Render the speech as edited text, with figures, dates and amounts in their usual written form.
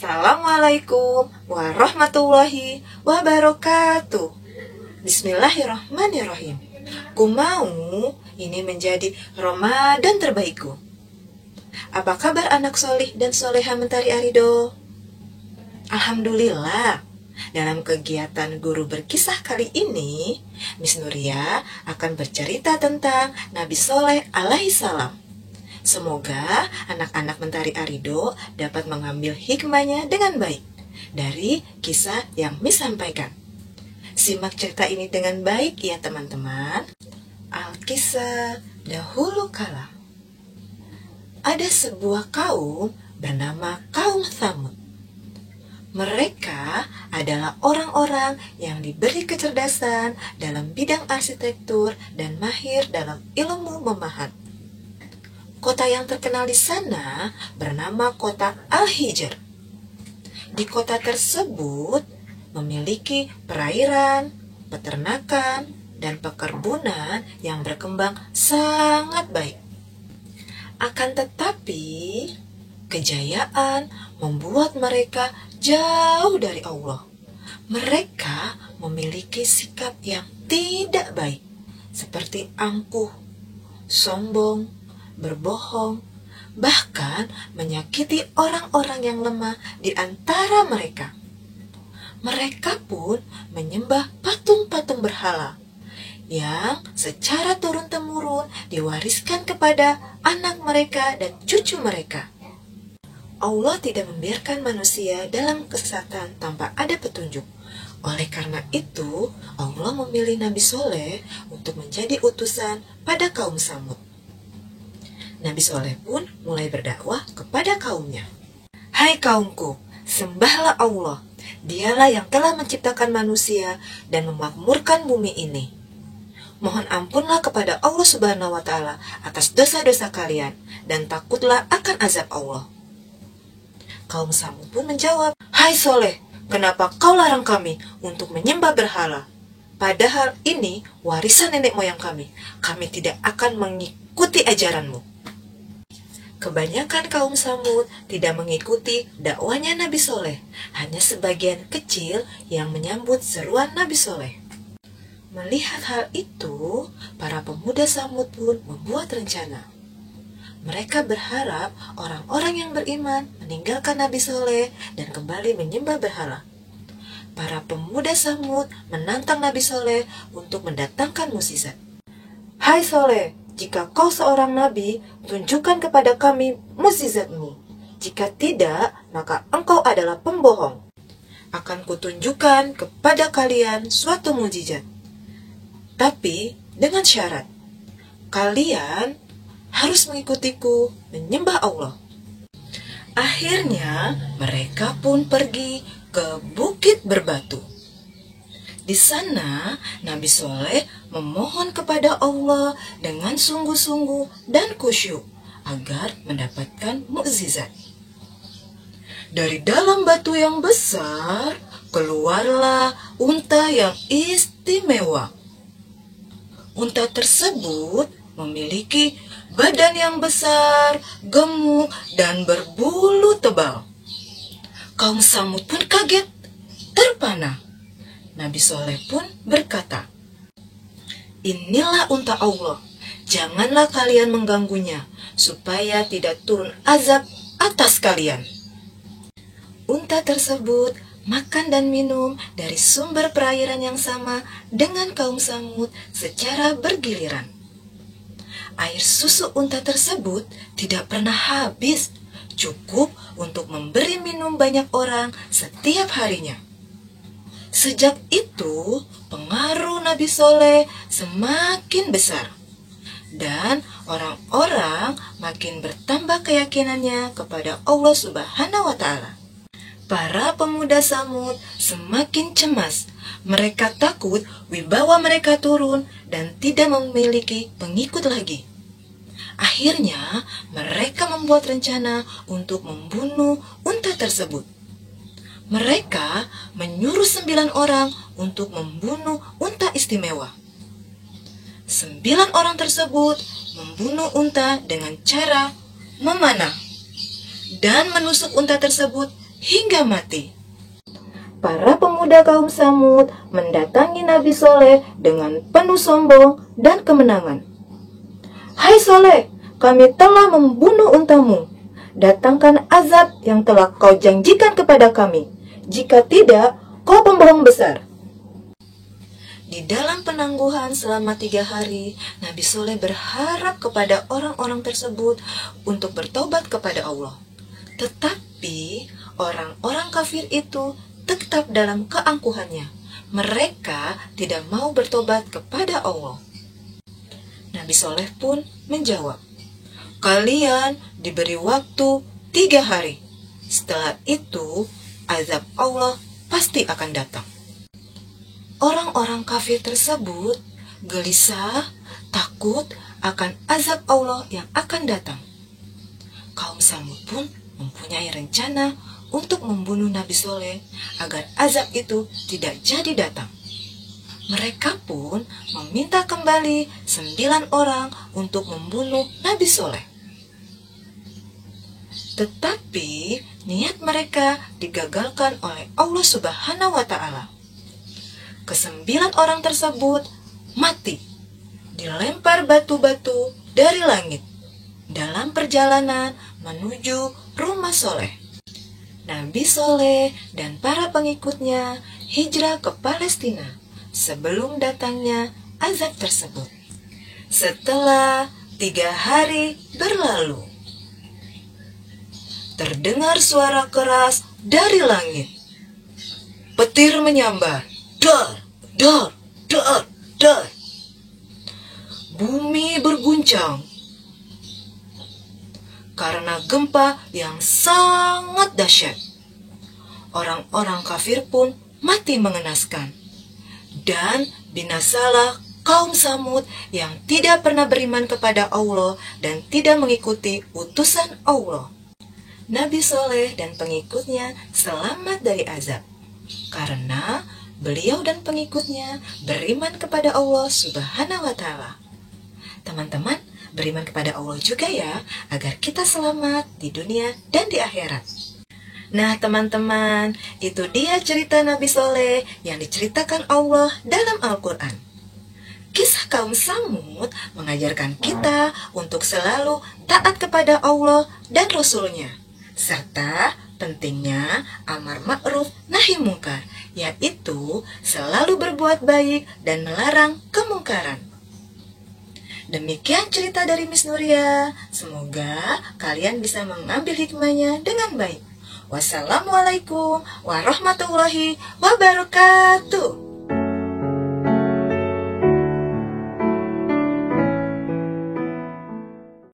Assalamualaikum warahmatullahi wabarakatuh. Bismillahirrahmanirrahim. Ku mau ini menjadi Ramadan terbaikku. Apa kabar anak solih dan soleha Mentari Arido? Alhamdulillah. Dalam kegiatan guru berkisah kali ini, Miss Nuria akan bercerita tentang Nabi Soleh alaihi salam. Semoga anak-anak Mentari Arido dapat mengambil hikmahnya dengan baik dari kisah yang Miss sampaikan. Simak cerita ini dengan baik ya teman-teman. Alkisah dahulu kala. Ada sebuah kaum bernama kaum Tsamud. Mereka adalah orang-orang yang diberi kecerdasan dalam bidang arsitektur dan mahir dalam ilmu memahat. Kota yang terkenal di sana bernama kota Al-Hijr. Di kota tersebut memiliki perairan, peternakan, dan pekerbunan yang berkembang sangat baik. Akan tetapi, kejayaan membuat mereka jauh dari Allah. Mereka memiliki sikap yang tidak baik, seperti angkuh, sombong, berbohong, bahkan menyakiti orang-orang yang lemah di antara mereka. Mereka pun menyembah patung-patung berhala yang secara turun-temurun diwariskan kepada anak mereka dan cucu mereka. Allah tidak membiarkan manusia dalam kesesatan tanpa ada petunjuk. Oleh karena itu, Allah memilih Nabi Soleh untuk menjadi utusan pada kaum Tsamud. Nabi Soleh pun mulai berdakwah kepada kaumnya. Hai kaumku, sembahlah Allah. Dialah yang telah menciptakan manusia dan memakmurkan bumi ini. Mohon ampunlah kepada Allah Subhanahu wa Ta'ala atas dosa-dosa kalian dan takutlah akan azab Allah. Kaum Tsamud pun menjawab, Hai Soleh, kenapa kau larang kami untuk menyembah berhala? Padahal ini warisan nenek moyang kami. Kami tidak akan mengikuti ajaranmu. Kebanyakan kaum Tsamud tidak mengikuti dakwahnya Nabi Soleh. Hanya sebagian kecil yang menyambut seruan Nabi Soleh. Melihat hal itu, para pemuda Tsamud pun membuat rencana. Mereka berharap orang-orang yang beriman meninggalkan Nabi Soleh dan kembali menyembah berhala. Para pemuda Tsamud menantang Nabi Soleh untuk mendatangkan mukjizat. Hai Soleh, jika kau seorang nabi, tunjukkan kepada kami mukjizatmu. Jika tidak, maka engkau adalah pembohong. Akan kutunjukkan kepada kalian suatu mukjizat. Tapi dengan syarat, kalian harus mengikutiku menyembah Allah. Akhirnya mereka pun pergi ke Bukit Berbatu. Di sana Nabi Soleh memohon kepada Allah dengan sungguh-sungguh dan khusyuk agar mendapatkan mukjizat. Dari dalam batu yang besar keluarlah unta yang istimewa. Unta tersebut memiliki badan yang besar, gemuk, dan berbulu tebal. Kaum Tsamud pun kaget, terpana. Nabi Soleh pun berkata, Inilah unta Allah, janganlah kalian mengganggunya, supaya tidak turun azab atas kalian. Unta tersebut makan dan minum dari sumber perairan yang sama dengan kaum Tsamud secara bergiliran. Air susu unta tersebut tidak pernah habis, cukup untuk memberi minum banyak orang setiap harinya. Sejak itu, pengaruh Nabi Soleh semakin besar. Dan orang-orang makin bertambah keyakinannya kepada Allah Subhanahu wa Ta'ala. Para pemuda Tsamud semakin cemas. Mereka takut wibawa mereka turun dan tidak memiliki pengikut lagi. Akhirnya, mereka membuat rencana untuk membunuh unta tersebut. Mereka menyuruh 9 orang untuk membunuh unta istimewa. 9 orang tersebut membunuh unta dengan cara memanah dan menusuk unta tersebut hingga mati. Para pemuda kaum Samud mendatangi Nabi Soleh dengan penuh sombong dan kemenangan. "Hai Soleh, kami telah membunuh untamu. Datangkan azab yang telah kau janjikan kepada kami. Jika tidak, kau pembohong besar." Di dalam penangguhan selama 3 hari, Nabi Soleh berharap kepada orang-orang tersebut untuk bertobat kepada Allah. Tetapi orang-orang kafir itu tetap dalam keangkuhannya. Mereka tidak mau bertobat kepada Allah. Nabi Soleh pun menjawab, "Kalian diberi waktu 3 hari. Setelah itu, azab Allah pasti akan datang." Orang-orang kafir tersebut gelisah, takut akan azab Allah yang akan datang. Kaum Samud pun mempunyai rencana untuk membunuh Nabi Soleh agar azab itu tidak jadi datang. Mereka pun meminta kembali 9 orang untuk membunuh Nabi Soleh. Tetapi niat mereka digagalkan oleh Allah Subhanahu wa Ta'ala. Ke-9 orang tersebut mati, dilempar batu-batu dari langit dalam perjalanan menuju rumah Soleh. Nabi Soleh dan para pengikutnya hijrah ke Palestina sebelum datangnya azab tersebut. Setelah 3 hari berlalu, terdengar suara keras dari langit. Petir menyambar. Dar, dar, dar, dar. Bumi berguncang karena gempa yang sangat dahsyat. Orang-orang kafir pun mati mengenaskan. Dan binasalah kaum Samud yang tidak pernah beriman kepada Allah dan tidak mengikuti utusan Allah. Nabi Soleh dan pengikutnya selamat dari azab, karena beliau dan pengikutnya beriman kepada Allah Subhanahu wa Ta'ala. Teman-teman, beriman kepada Allah juga ya, agar kita selamat di dunia dan di akhirat. Nah teman-teman, itu dia cerita Nabi Soleh yang diceritakan Allah dalam Al-Quran. Kisah kaum Samud mengajarkan kita untuk selalu taat kepada Allah dan Rasul-Nya, serta pentingnya amar ma'ruf nahi mungkar, yaitu selalu berbuat baik dan melarang kemungkaran. Demikian cerita dari Miss Nuria. Semoga kalian bisa mengambil hikmahnya dengan baik. Wassalamualaikum warahmatullahi wabarakatuh.